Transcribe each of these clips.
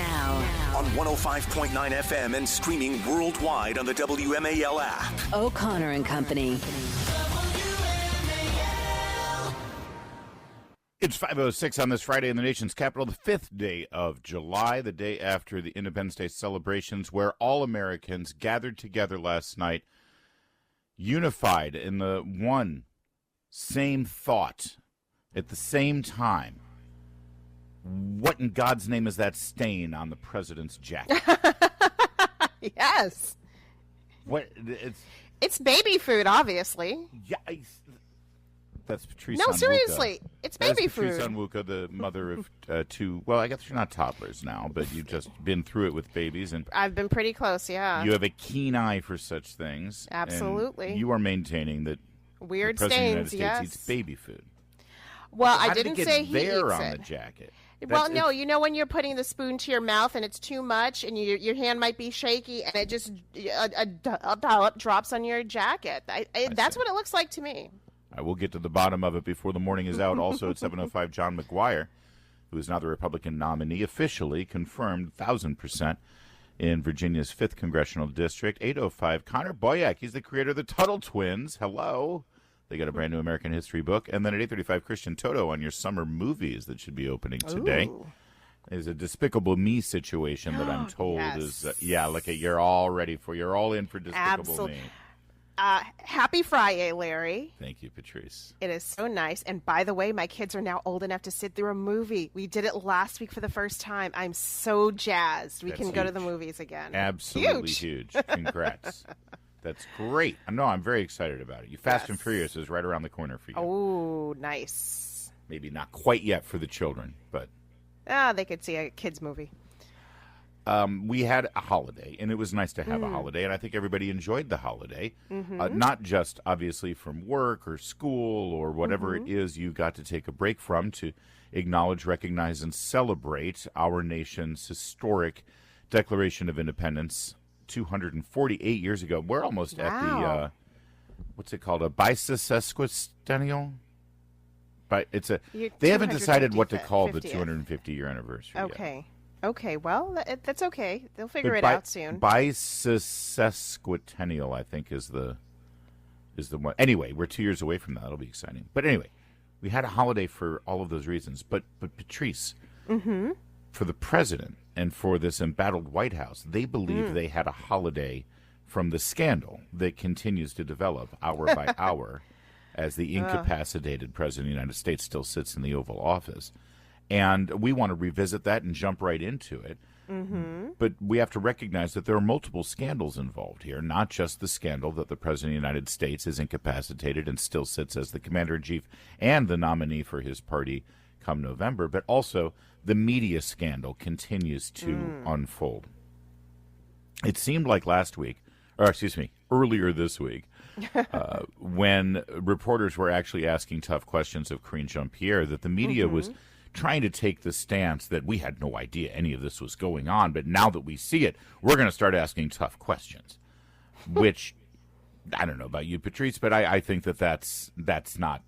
Now. On 105.9 FM and streaming worldwide on the WMAL app. O'Connor and Company. It's 5:06 on this Friday in the nation's capital, the 5th day of July, the day after the Independence Day celebrations, where all Americans gathered together last night, unified in the one same thought at the same time. What in God's name is that stain on the president's jacket? Yes. What? It's baby food, obviously. Yeah. That's Patrice. No, Onwuka. seriously. It's baby Patrice food. Onwuka, the mother of two. Well, I guess you're not toddlers now, but you've just been through it with babies, and I've been pretty close, yeah. you have a keen eye for such things. Absolutely. And you are maintaining that Weird the President stains, of the United yes. States eats baby food. Well, How I did didn't it get say he there eats on it. the jacket? Well, no, you know when you're putting the spoon to your mouth and it's too much and your hand might be shaky and it just a dollop drops on your jacket. That's what it looks like to me. I will get to the bottom of it before the morning is out. Also at 7:05, John McGuire, who is now the Republican nominee, officially confirmed 1,000% in Virginia's 5th Congressional District. 8:05, Connor Boyack. He's the creator of the Tuttle Twins. Hello. They got a brand new American history book. And then at 8:35, Christian Toto on your summer movies that should be opening today. Ooh. Is a Despicable Me situation that I'm told Yes. is, look at, you're all ready for, you're all in for Despicable Me. Happy Friday, Larry. Thank you, Patrice. It is so nice. And by the way, my kids are now old enough to sit through a movie. We did it last week for the first time. I'm so jazzed. We That's can go to huge. the movies again. Absolutely huge. Congrats. That's great. No, I'm very excited about it. Fast and Furious is right around the corner for you. Oh, nice. Maybe not quite yet for the children, but They could see a kids movie. we had a holiday, and it was nice to have a holiday, and I think everybody enjoyed the holiday. Not just, obviously, from work or school or whatever it is you got to take a break from to acknowledge, recognize, and celebrate our nation's historic Declaration of Independence 248 years ago. We're almost at the, what's it called, a bicentennial? They haven't decided what to call the 250-year anniversary yet. Okay. Okay, well, that's okay. They'll figure it out soon. Bicentennial, I think, is the one. Anyway, we're 2 years away from that. That'll be exciting. But anyway, we had a holiday for all of those reasons. But Patrice, for the president and for this embattled White House, they believe they had a holiday from the scandal that continues to develop hour by hour as the incapacitated president of the United States still sits in the Oval Office. And we want to revisit that and jump right into it. But we have to recognize that there are multiple scandals involved here, not just the scandal that the President of the United States is incapacitated and still sits as the Commander-in-Chief and the nominee for his party come November, but also the media scandal continues to unfold. It seemed like earlier this week, when reporters were actually asking tough questions of Karine Jean-Pierre, that the media was trying to take the stance that we had no idea any of this was going on, but now that we see it, we're going to start asking tough questions, which I don't know about you, Patrice, but I think that's not,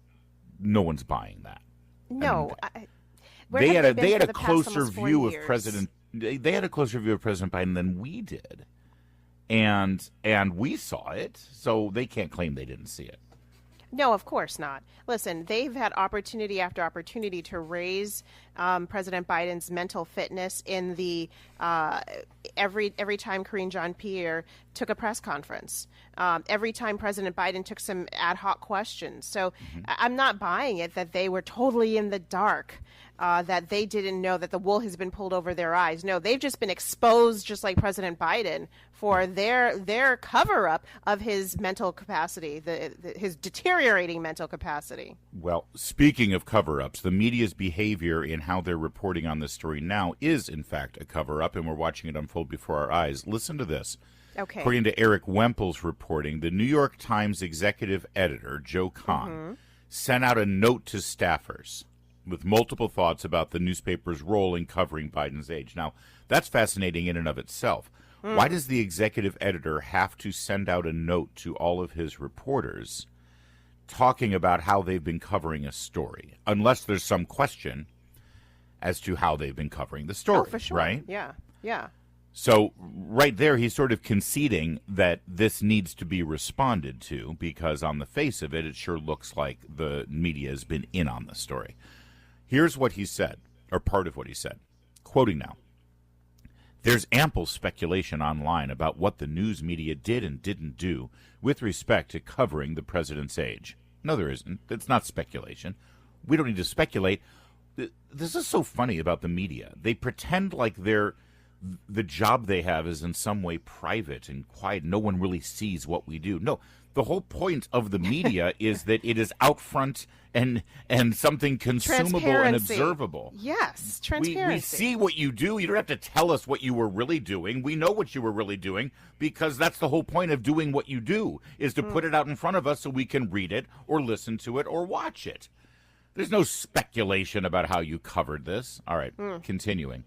no one's buying that. No. They had a closer view of President Biden than we did. And we saw it, so they can't claim they didn't see it. No, of course not. Listen, they've had opportunity after opportunity to raise President Biden's mental fitness in the every time Karine Jean-Pierre took a press conference, every time President Biden took some ad hoc questions. So I'm not buying it that they were totally in the dark, that they didn't know that the wool has been pulled over their eyes. No, they've just been exposed, just like President Biden, for their cover-up of his mental capacity, his deteriorating mental capacity. Well, speaking of cover-ups, the media's behavior in how they're reporting on this story now is, in fact, a cover-up, and we're watching it unfold before our eyes. Listen to this. Okay. According to Eric Wempel's reporting, the New York Times executive editor, Joe Kahn, sent out a note to staffers with multiple thoughts about the newspaper's role in covering Biden's age. Now, that's fascinating in and of itself. Why does the executive editor have to send out a note to all of his reporters talking about how they've been covering a story, unless there's some question as to how they've been covering the story, for sure. right? Yeah. Yeah. So right there, he's sort of conceding that this needs to be responded to because on the face of it, it sure looks like the media has been in on the story. Here's what he said, or part of what he said, quoting now. There's ample speculation online about what the news media did and didn't do with respect to covering the president's age. No, there isn't. It's not speculation. We don't need to speculate. This is so funny about the media. They pretend like the job they have is in some way private and quiet. No one really sees what we do. No, the whole point of the media is that it is out front and something consumable and observable. Yes, transparency. We see what you do. You don't have to tell us what you were really doing. We know what you were really doing because that's the whole point of doing what you do is to put it out in front of us so we can read it or listen to it or watch it. There's no speculation about how you covered this. All right, continuing.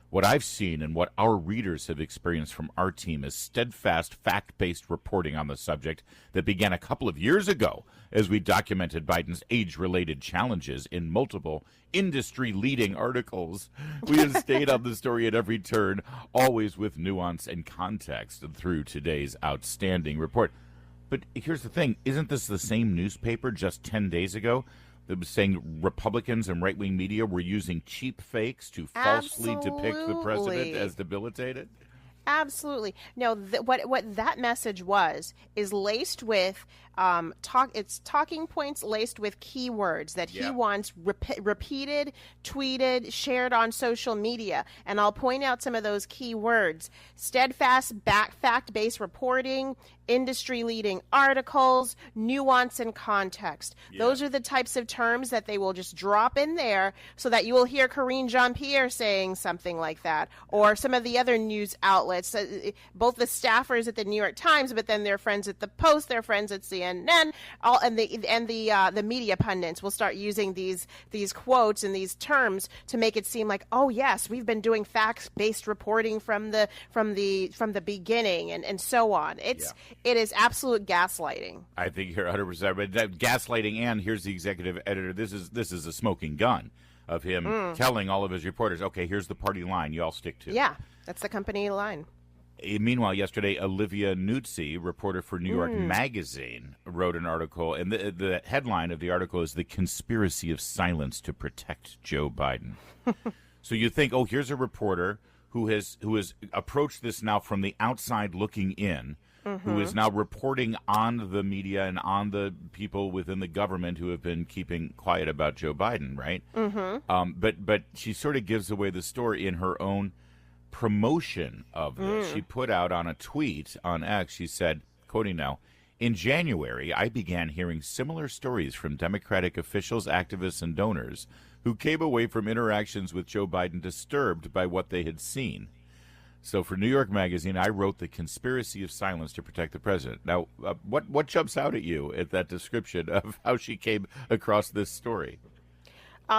What I've seen and what our readers have experienced from our team is steadfast, fact-based reporting on the subject that began a couple of years ago as we documented Biden's age-related challenges in multiple industry-leading articles. We have stayed on the story at every turn, always with nuance and context through today's outstanding report. But here's the thing. Isn't this the same newspaper just 10 days ago that was saying Republicans and right-wing media were using cheap fakes to falsely depict the president as debilitated? Absolutely. No, what that message was is laced with it's talking points laced with keywords that he wants repeated, tweeted, shared on social media. And I'll point out some of those keywords: steadfast, fact-based reporting, industry-leading articles, nuance and context. Those are the types of terms that they will just drop in there so that you will hear Karine Jean-Pierre saying something like that, or some of the other news outlets, both the staffers at the New York Times, but then their friends at the Post, their friends at CNN, and the media pundits will start using these quotes and these terms to make it seem like, oh yes, we've been doing fact-based reporting from the beginning and so on. It is absolute gaslighting. I think you're 100%. But that gaslighting, and here's the executive editor. This is a smoking gun of him telling all of his reporters, okay, here's the party line you all stick to. Yeah, that's the company line. Meanwhile, yesterday, Olivia Nuzzi, reporter for New York Magazine, wrote an article, and the headline of the article is "The Conspiracy of Silence to Protect Joe Biden." So you think, oh, here's a reporter who has approached this now from the outside looking in, who is now reporting on the media and on the people within the government who have been keeping quiet about Joe Biden, right? But she sort of gives away the story in her own promotion of this. She put out on a tweet on X, she said, quoting now, "In January, I began hearing similar stories from Democratic officials, activists, and donors who came away from interactions with Joe Biden disturbed by what they had seen. So for New York Magazine, I wrote The Conspiracy of Silence to Protect the President." Now, what jumps out at you at that description of how she came across this story?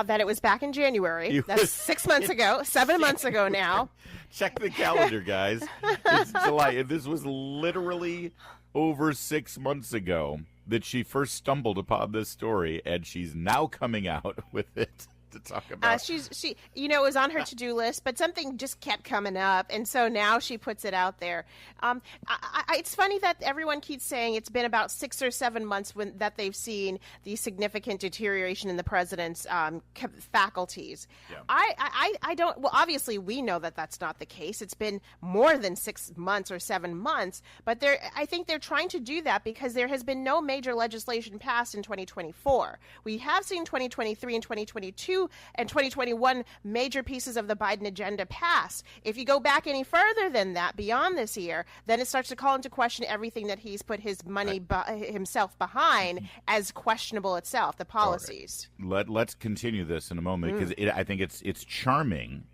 That it was back in January. That's 6 months ago, 7 months ago now. Check the calendar, guys. It's July. This was literally over 6 months ago that she first stumbled upon this story, and she's now coming out with it to talk about. She it was on her to-do list, but something just kept coming up, and so now she puts it out there. It's funny that everyone keeps saying it's been about 6 or 7 months that they've seen the significant deterioration in the president's faculties. Yeah. I don't. Well, obviously we know that that's not the case. It's been more than 6 months or 7 months, but I think they're trying to do that because there has been no major legislation passed in 2024. We have seen 2023 and 2022 and 2021 major pieces of the Biden agenda pass. If you go back any further than that, beyond this year, then it starts to call into question everything that he's put his money himself behind as questionable itself, the policies. Right. Let's continue this in a moment because I think it's charming.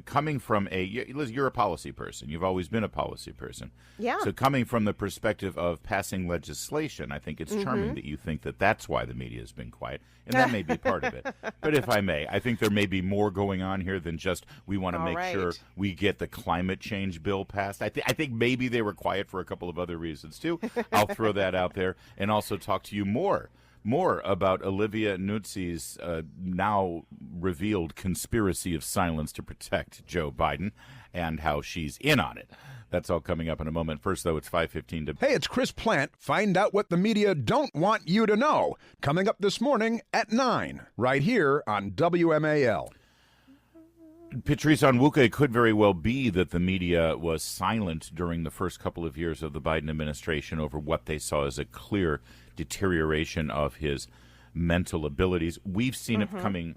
Coming from you're a policy person. You've always been a policy person. Yeah. So coming from the perspective of passing legislation, I think it's charming that you think that that's why the media has been quiet, and that may be part of it. But if I may, I think there may be more going on here than just we want to make sure we get the climate change bill passed. I think maybe they were quiet for a couple of other reasons too. I'll throw that out there and also talk to you more. more about Olivia Nuzzi's now revealed conspiracy of silence to protect Joe Biden and how she's in on it. That's all coming up in a moment. First, though, it's 5:15 to... Hey, it's Chris Plant. Find out what the media don't want you to know. Coming up this morning at 9, right here on WMAL. Patrice, Onwuka, it could very well be that the media was silent during the first couple of years of the Biden administration over what they saw as a clear deterioration of his mental abilities. We've seen it coming.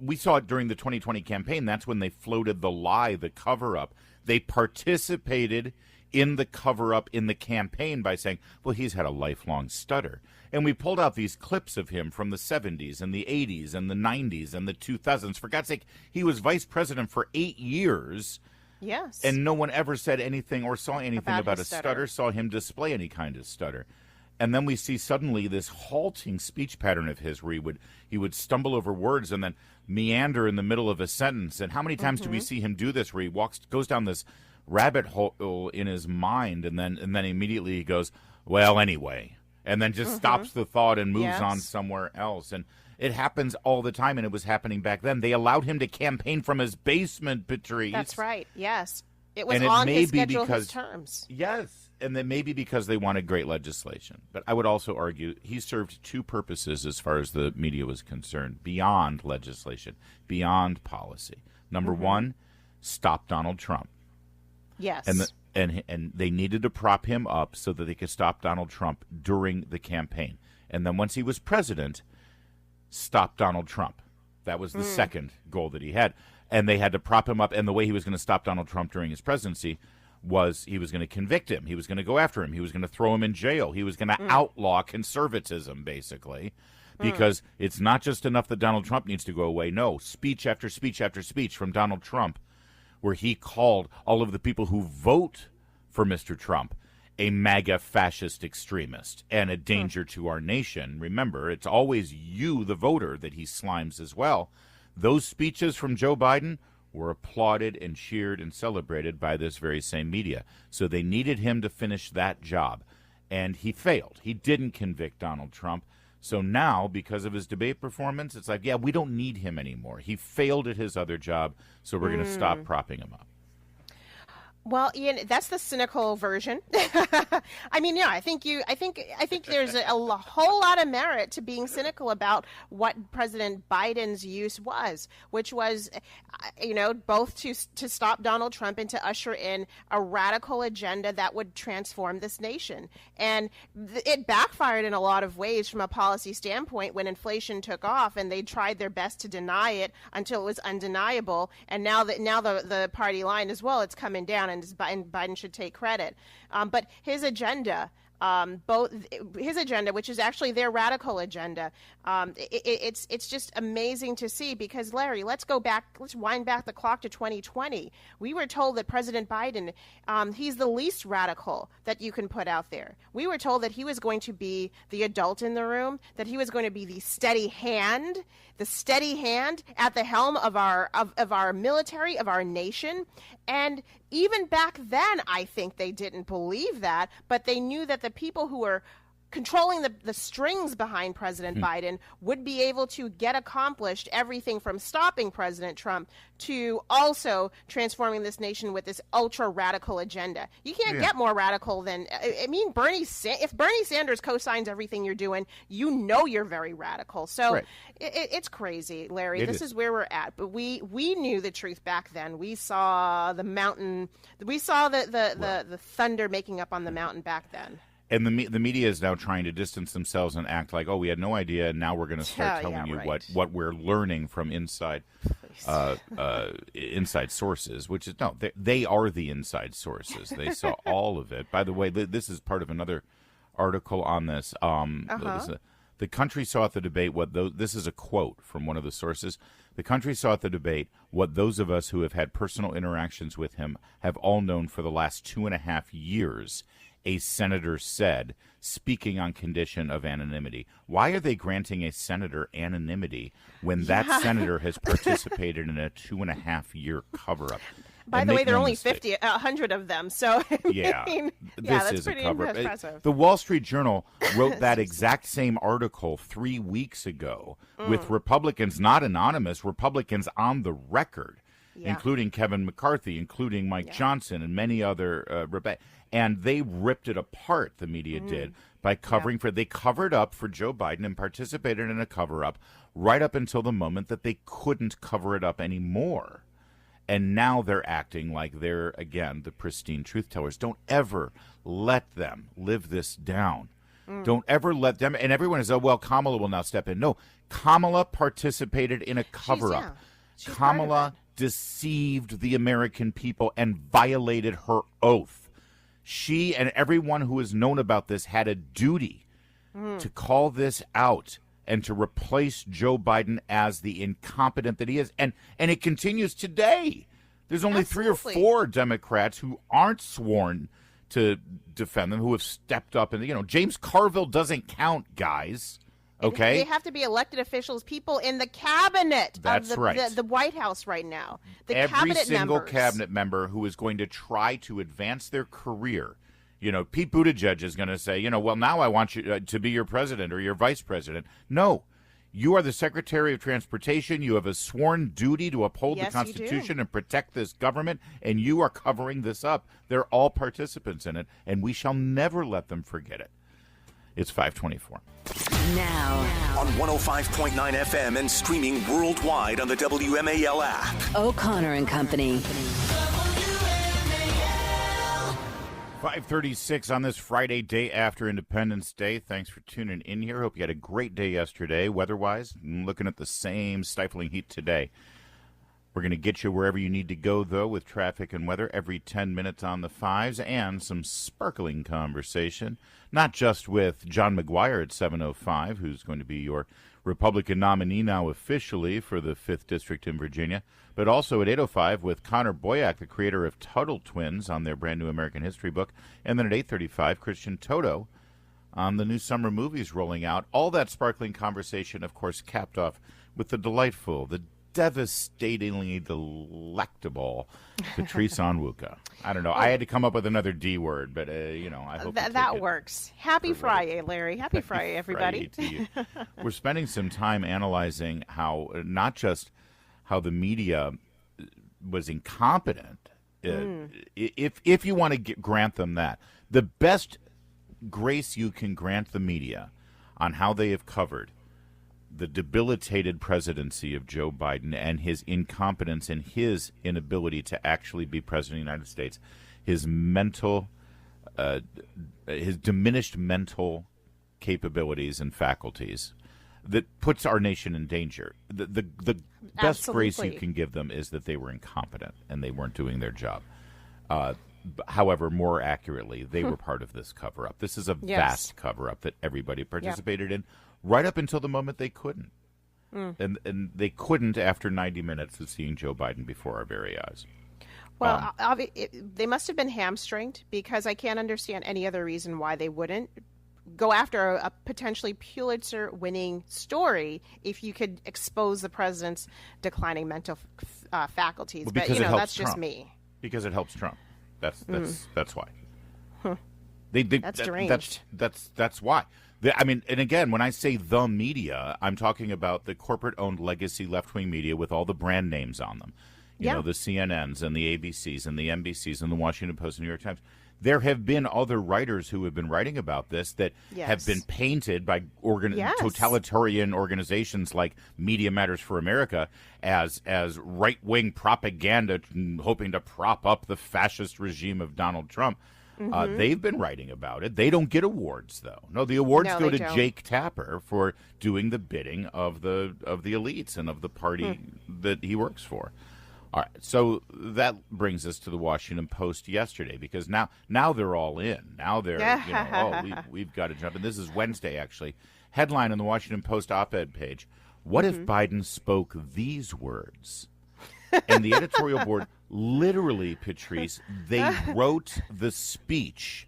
We saw it during the 2020 campaign. That's when they floated the lie, the cover-up. They participated in the cover-up in the campaign by saying, well, he's had a lifelong stutter. And we pulled out these clips of him from the 70s and the 80s and the 90s and the 2000s. For God's sake, he was vice president for 8 years. Yes. And no one ever said anything or saw anything about a stutter, saw him display any kind of stutter. And then we see suddenly this halting speech pattern of his where he would stumble over words and then meander in the middle of a sentence. And how many times do we see him do this where he goes down this rabbit hole in his mind and then immediately he goes, well, anyway, and then just stops the thought and moves on somewhere else. And it happens all the time, and it was happening back then. They allowed him to campaign from his basement, Patrice. That's right, yes. It was and on it may his be schedule, because, his terms. Yes, and then maybe because they wanted great legislation. But I would also argue he served two purposes as far as the media was concerned, beyond legislation, beyond policy. Number one, stop Donald Trump. Yes. And they needed to prop him up so that they could stop Donald Trump during the campaign. And then once he was president, stop Donald Trump. That was the second goal that he had. And they had to prop him up. And the way he was going to stop Donald Trump during his presidency was he was going to convict him. He was going to go after him. He was going to throw him in jail. He was going to outlaw conservatism, basically. Because it's not just enough that Donald Trump needs to go away. No, speech after speech after speech from Donald Trump where he called all of the people who vote for Mr. Trump a MAGA fascist extremist and a danger to our nation. Remember, it's always you, the voter, that he slimes as well. Those speeches from Joe Biden were applauded and cheered and celebrated by this very same media. So they needed him to finish that job. And he failed. He didn't convict Donald Trump. So now, because of his debate performance, it's like, yeah, we don't need him anymore. He failed at his other job, so we're going to stop propping him up. Well, Ian, that's the cynical version. I mean, yeah, I think there's a whole lot of merit to being cynical about what President Biden's use was, which was, both to stop Donald Trump and to usher in a radical agenda that would transform this nation. And it backfired in a lot of ways from a policy standpoint when inflation took off, and they tried their best to deny it until it was undeniable. And now the party line as well, it's coming down. And Biden should take credit. But his agenda, which is actually their radical agenda, it's just amazing to see because, Larry, let's wind back the clock to 2020. We were told that President Biden, he's the least radical that you can put out there. We were told that he was going to be the adult in the room, that he was going to be the steady hand at the helm of our military, of our nation. And even back then, I think they didn't believe that, but they knew that the people who were controlling the strings behind President Biden would be able to get accomplished everything from stopping President Trump to also transforming this nation with this ultra radical agenda. You can't get more radical than, if Bernie Sanders co-signs everything you're doing, you're very radical. So it's crazy, Larry. This is where we're at. But we knew the truth back then. We saw the mountain. We saw the thunder making up on the mountain back then. And the media is now trying to distance themselves and act like, oh, we had no idea, and now we're going to start telling you what we're learning from inside sources, which is, no, they are the inside sources. They saw all of it. By the way, this is part of another article on this. The country saw at the debate this is a quote from one of the sources. The country saw at the debate what those of us who have had personal interactions with him have all known for the last 2.5 years. A senator said, speaking on condition of anonymity. Why are they granting a senator anonymity when that senator has participated in a 2.5 year cover-up? By And the way, make there are no only mistake. 50, 100 of them. So, I Yeah, mean, this that's is a pretty cover-up. impressive. The Wall Street Journal wrote that exact same article 3 weeks ago with Republicans, not anonymous, Republicans on the record, including Kevin McCarthy, including Mike Johnson, and many other and they ripped it apart. The media did by covering they covered up for Joe Biden and participated in a cover-up right up until the moment that they couldn't cover it up anymore. And now they're acting like they're, again, the pristine truth tellers. Don't ever let them live this down. Don't ever let them. And everyone is, oh, well, Kamala will now step in. No, Kamala participated in a cover-up. She's part of Kamala deceived the American people and violated her oath. She and everyone who has known about this had a duty to call this out and to replace Joe Biden as the incompetent that he is. And it continues today. There's only Absolutely. 3 or 4 Democrats who aren't sworn to defend them, who have stepped up. And, James Carville doesn't count, guys. Okay? They have to be elected officials, people in the cabinet That's of right. the White House right now. The Every cabinet single members. cabinet member who is going to try to advance their career. Pete Buttigieg is going to say, well, now I want you to be your president or your vice president. No, you are the Secretary of Transportation. You have a sworn duty to uphold Yes, the you do. Constitution and protect this government, and you are covering this up. They're all participants in it, and we shall never let them forget it. It's 524. Now, On 105.9 FM and streaming worldwide on the WMAL app. O'Connor and Company. 5:36 on this Friday, day after Independence Day. Thanks for tuning in here. Hope you had a great day yesterday, weather-wise. I'm looking at the same stifling heat today. We're going to get you wherever you need to go, though, with traffic and weather every 10 minutes on the fives and some sparkling conversation, not just with John McGuire at 7:05, who's going to be your Republican nominee now officially for the 5th District in Virginia, but also at 8:05 with Connor Boyack, the creator of Tuttle Twins, on their brand new American history book, and then at 8:35, Christian Toto on the new summer movies rolling out. All that sparkling conversation, of course, capped off with the delightful, the devastatingly delectable Patrice Onwuka. I don't know. I had to come up with another D word, but, I hope That works. Happy Friday, Larry. Happy Friday, everybody. Friday to you. We're spending some time analyzing how, not just how the media was incompetent, if you want to grant them that. The best grace you can grant the media on how they have covered the debilitated presidency of Joe Biden and his incompetence and his inability to actually be president of the United States, his diminished mental capabilities and faculties, that puts our nation in danger. The best grace you Absolutely. can give them is that they were incompetent and they weren't doing their job. However, more accurately, they were part of this cover-up. This is a Yes. vast cover-up that everybody participated in, right up until the moment they couldn't. And they couldn't after 90 minutes of seeing Joe Biden before our very eyes. Well, they must have been hamstringed, because I can't understand any other reason why they wouldn't go after a potentially Pulitzer-winning story if you could expose the president's declining mental faculties. Well, but, because it helps that's just Trump. me. Because it helps Trump. That's why. That's deranged. That's why. And again, when I say the media, I'm talking about the corporate-owned legacy left-wing media with all the brand names on them. You know, the CNNs and the ABCs and the NBCs and the Washington Post and New York Times. There have been other writers who have been writing about this that have been painted by totalitarian organizations like Media Matters for America as right-wing propaganda hoping to prop up the fascist regime of Donald Trump. They've been writing about it. They don't get awards, though. No, the awards go to Jake Tapper for doing the bidding of the elites and of the party that he works for. All right, so that brings us to the Washington Post yesterday, because now they're all in. Now they're, we've got to jump in. This is Wednesday, actually. Headline on the Washington Post op-ed page: What if Biden spoke these words? And the editorial board, literally, Patrice, they wrote the speech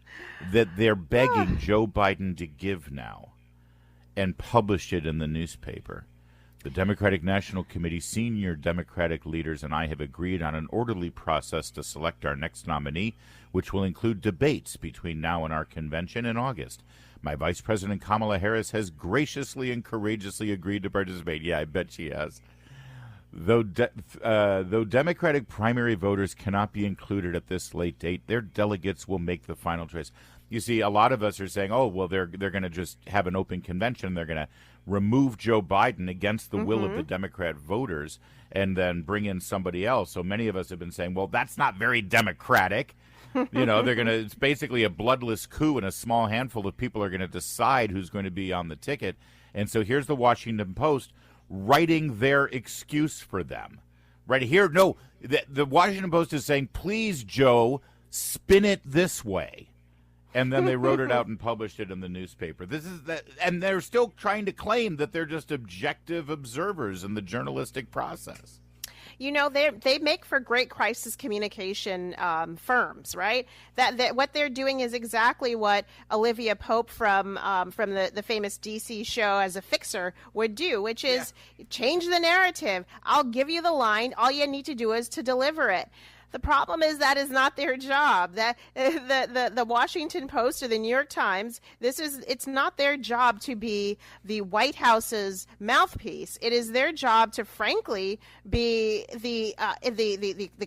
that they're begging Joe Biden to give now and published it in the newspaper. The Democratic National Committee, senior Democratic leaders, and I have agreed on an orderly process to select our next nominee, which will include debates between now and our convention in August. My Vice President Kamala Harris has graciously and courageously agreed to participate. Yeah, I bet she has. Though Democratic primary voters cannot be included at this late date, their delegates will make the final choice. You see, a lot of us are saying, oh, well, they're going to just have an open convention. They're going to remove Joe Biden against the will of the Democrat voters and then bring in somebody else. So many of us have been saying, well, that's not very democratic. You know, it's basically a bloodless coup, and a small handful of people are going to decide who's going to be on the ticket. And so here's the Washington Post writing their excuse for them. Right here, no, the Washington Post is saying, please, Joe, spin it this way. And then they wrote it out and published it in the newspaper. And they're still trying to claim that they're just objective observers in the journalistic process. You know, they make for great crisis communication firms, right? That what they're doing is exactly what Olivia Pope from the famous DC show As a Fixer would do, which is change the narrative. I'll give you the line. All you need to do is to deliver it. The problem is that is not their job. That the Washington Post or the New York Times, it's not their job to be the White House's mouthpiece. It is their job to, frankly, be the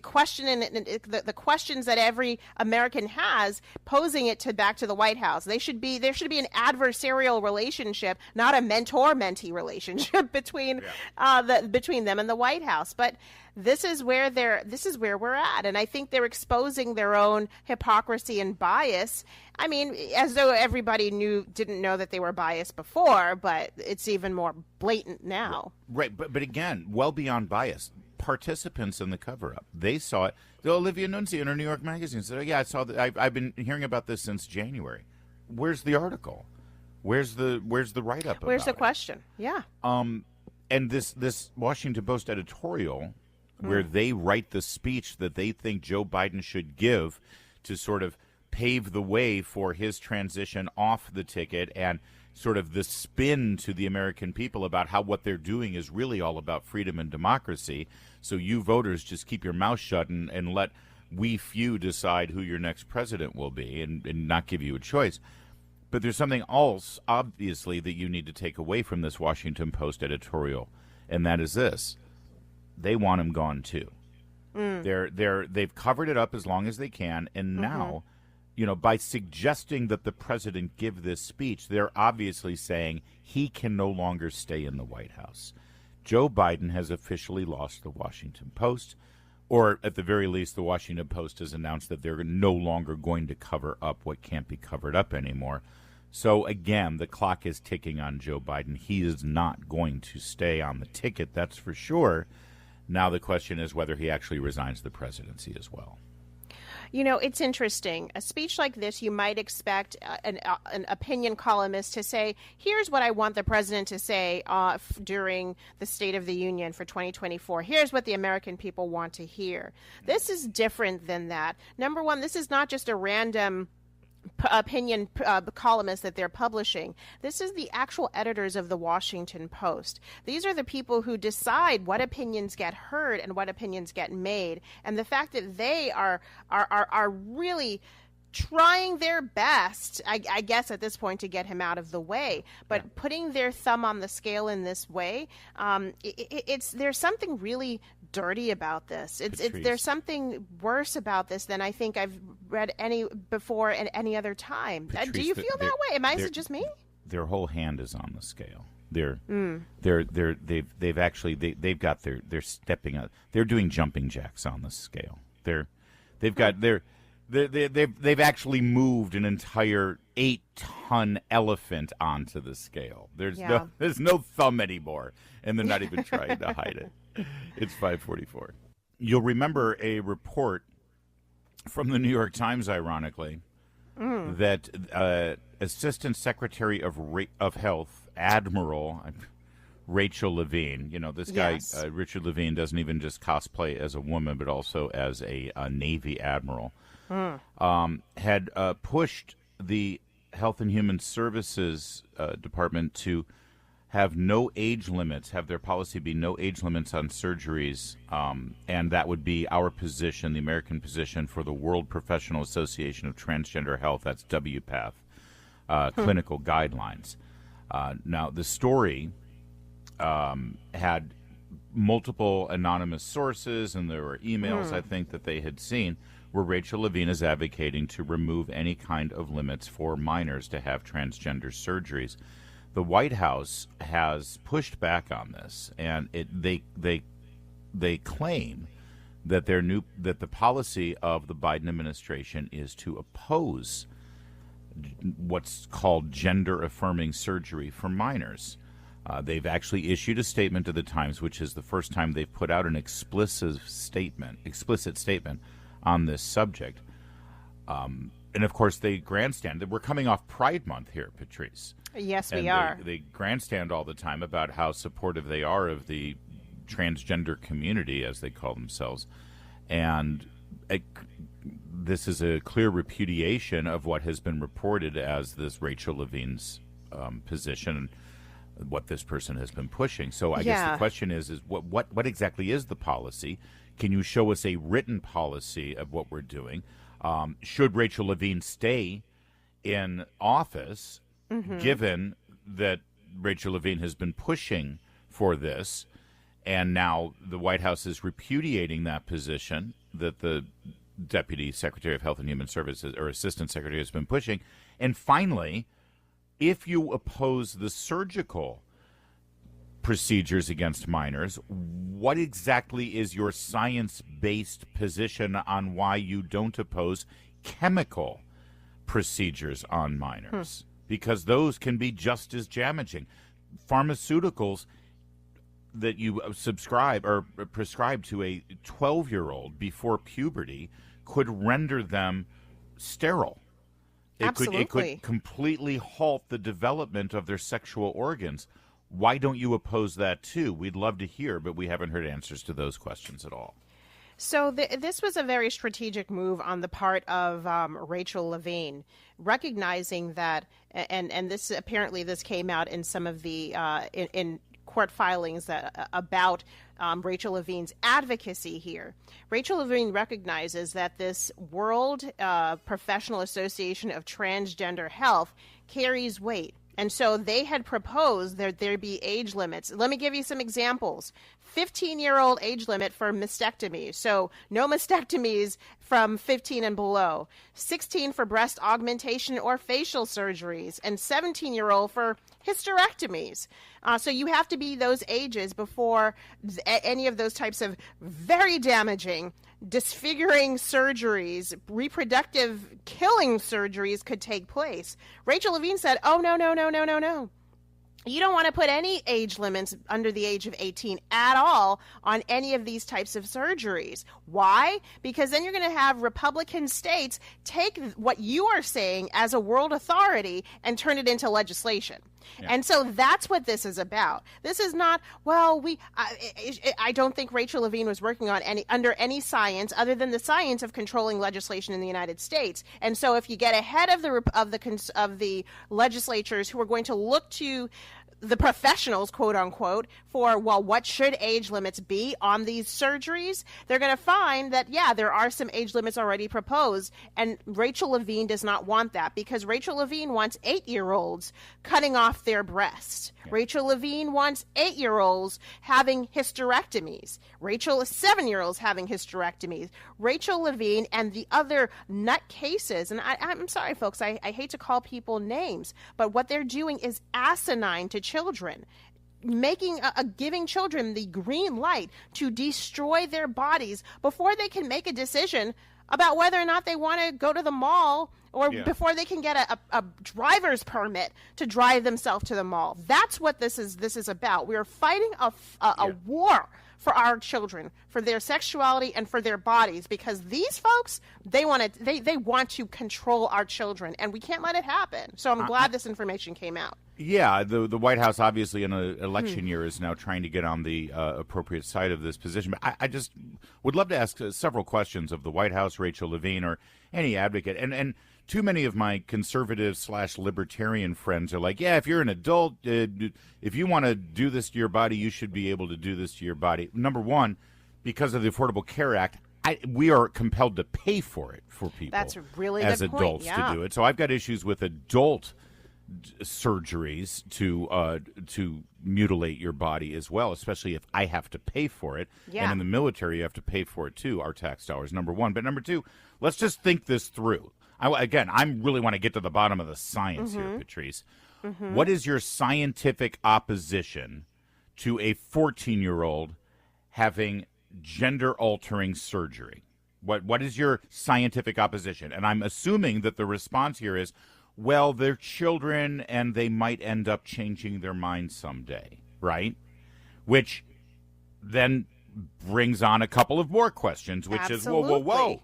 question and the questions that every American has, posing it back to the White House. There should be an adversarial relationship, not a mentor-mentee relationship between them and the White House. But this is where we're at, and I think they're exposing their own hypocrisy and bias. I mean, as though everybody didn't know that they were biased before, but it's even more blatant now. Right, but again, well beyond bias. Participants in the cover-up, they saw it. Olivia Nunzi in her New York Magazine said, "Oh yeah, I saw that. I've been hearing about this since January. Where's the article? Where's the write-up? Where's the about question? It? Yeah. And this Washington Post editorial, where they write the speech that they think Joe Biden should give to sort of pave the way for his transition off the ticket, and sort of the spin to the American people about how what they're doing is really all about freedom and democracy. So you voters just keep your mouth shut and let we few decide who your next president will be, and not give you a choice. But there's something else, obviously, that you need to take away from this Washington Post editorial, and that is this. They want him gone too. They've covered it up as long as they can, and now, by suggesting that the president give this speech, they're obviously saying he can no longer stay in the White House. Joe Biden has officially lost the Washington Post, or at the very least, the Washington Post has announced that they're no longer going to cover up what can't be covered up anymore. So again, the clock is ticking on Joe Biden. He is not going to stay on the ticket, that's for sure. Now the question is whether he actually resigns the presidency as well. You know, it's interesting. A speech like this, you might expect an opinion columnist to say, here's what I want the president to say during the State of the Union for 2024. Here's what the American people want to hear. This is different than that. Number one, this is not just a random opinion columnists that they're publishing. This is the actual editors of the Washington Post. These are the people who decide what opinions get heard and what opinions get made. And the fact that they are really trying their best, I guess at this point, to get him out of the way. But putting their thumb on the scale in this way, there's something really dirty about this. There's something worse about this than I think I've read before at any other time. Patrice, do you feel that way? Is it just me? Their whole hand is on the scale. They're stepping up. They're doing jumping jacks on the scale. They've actually moved an entire 8-ton elephant onto the scale. There's no thumb anymore, and they're not even trying to hide it. It's 5:44. You'll remember a report from the New York Times, ironically, that Assistant Secretary of Health, Admiral Rachel Levine, this guy, Richard Levine, doesn't even just cosplay as a woman, but also as a Navy admiral, had pushed the Health and Human Services Department to have no age limits, have their policy be no age limits on surgeries, and that would be our position, the American position for the World Professional Association of Transgender Health, that's WPATH, clinical guidelines. Now, the story had multiple anonymous sources, and there were emails, I think, that they had seen, where Rachel Levine is advocating to remove any kind of limits for minors to have transgender surgeries. The White House has pushed back on this, and they claim that that the policy of the Biden administration is to oppose what's called gender-affirming surgery for minors. They've actually issued a statement to the Times, which is the first time they've put out an explicit statement on this subject. And of course, they grandstand. We're coming off Pride Month here, Patrice. Yes, we and are. They grandstand all the time about how supportive they are of the transgender community, as they call themselves. And this is a clear repudiation of what has been reported as this Rachel Levine's position, what this person has been pushing. So I guess the question is what exactly is the policy? Can you show us a written policy of what we're doing? Should Rachel Levine stay in office, given that Rachel Levine has been pushing for this, and now the White House is repudiating that position that the Deputy Secretary of Health and Human Services, or Assistant Secretary, has been pushing? And finally, if you oppose the surgical procedures against minors, what exactly is your science-based position on why you don't oppose chemical procedures on minors? Because those can be just as damaging. Pharmaceuticals that you subscribe or prescribe to a 12-year-old before puberty could render them sterile. It could completely halt the development of their sexual organs. Why don't you oppose that too? We'd love to hear, but we haven't heard answers to those questions at all. So this was a very strategic move on the part of Rachel Levine, recognizing that, and this apparently this came out in some of the in court filings that about Rachel Levine's advocacy here. Rachel Levine recognizes that this World Professional Association of Transgender Health carries weight. And so they had proposed that there be age limits. Let me give you some examples. 15-year-old age limit for mastectomy. So no mastectomies from 15 and below. 16 for breast augmentation or facial surgeries. And 17-year-old for hysterectomies. So you have to be those ages before any of those types of very damaging, disfiguring surgeries, reproductive killing surgeries could take place. Rachel Levine said, oh, no. You don't want to put any age limits under the age of 18 at all on any of these types of surgeries. Why? Because then you're going to have Republican states take what you are saying as a world authority and turn it into legislation. Yeah. And so that's what this is about. This is not, I don't think Rachel Levine was working on under any science other than the science of controlling legislation in the United States. And so if you get ahead of the legislatures who are going to look to the professionals, quote unquote, for, what should age limits be on these surgeries? They're going to find that, there are some age limits already proposed. And Rachel Levine does not want that, because Rachel Levine wants 8-year-olds cutting off their breasts. Yeah. Rachel Levine wants 8-year-olds having hysterectomies. 7-year-olds having hysterectomies. Rachel Levine and the other nutcases, and I'm sorry, folks, I hate to call people names, but what they're doing is asinine to children, giving children the green light to destroy their bodies before they can make a decision about whether or not they want to go to the mall, or before they can get a driver's permit to drive themselves to the mall. That's what this is about. We are fighting a war for our children, for their sexuality and for their bodies, because these folks, they want to control our children, and we can't let it happen. So I'm glad this information came out. Yeah, the White House, obviously, in an election year, is now trying to get on the appropriate side of this position. But I just would love to ask several questions of the White House, Rachel Levine, or any advocate. And too many of my conservative/libertarian friends are like, yeah, if you're an adult, if you want to do this to your body, you should be able to do this to your body. Number one, because of the Affordable Care Act, we are compelled to pay for it for people. That's a really as good adults point. Yeah. to do it. So I've got issues with adult surgeries to mutilate your body as well, especially if I have to pay for it. Yeah. And in the military, you have to pay for it too, our tax dollars, number one. But number two, let's just think this through. I really want to get to the bottom of the science here, Patrice. What is your scientific opposition to a 14-year-old having gender-altering surgery? What is your scientific opposition? And I'm assuming that the response here is, well, they're children and they might end up changing their mind someday, right? Which then brings on a couple of more questions, which Absolutely. is, whoa.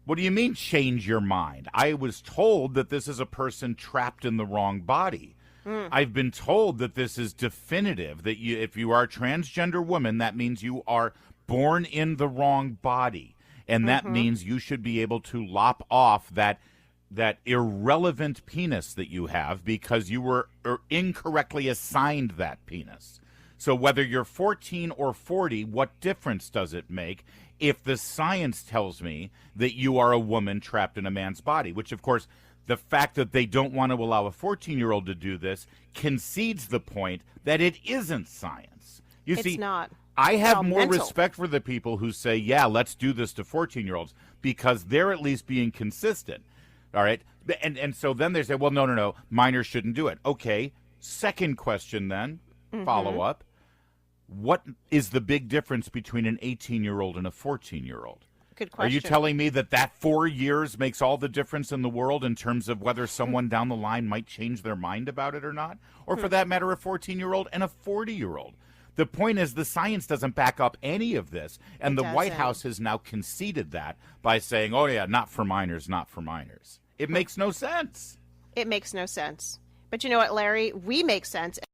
What do you mean change your mind? I was told that this is a person trapped in the wrong body. I've been told that this is definitive, that if you are a transgender woman, that means you are born in the wrong body. And that means you should be able to lop off that irrelevant penis that you have because you were incorrectly assigned that penis. So whether you're 14 or 40, what difference does it make if the science tells me that you are a woman trapped in a man's body? Which, of course, the fact that they don't want to allow a 14-year-old to do this concedes the point that it isn't science. It's not. I have Well, more mental. respect for the people who say, yeah, let's do this to 14-year-olds because they're at least being consistent. All right. And so then they say, well, no, minors shouldn't do it. Okay. Second question then, follow up. What is the big difference between an 18-year-old and a 14-year-old? Good question. Are you telling me that 4 years makes all the difference in the world in terms of whether someone down the line might change their mind about it or not? Or for that matter, a 14-year-old and a 40-year-old? The point is the science doesn't back up any of this, and the White House has now conceded that by saying, oh, yeah, not for minors, not for minors. It makes no sense. It makes no sense. But you know what, Larry? We make sense.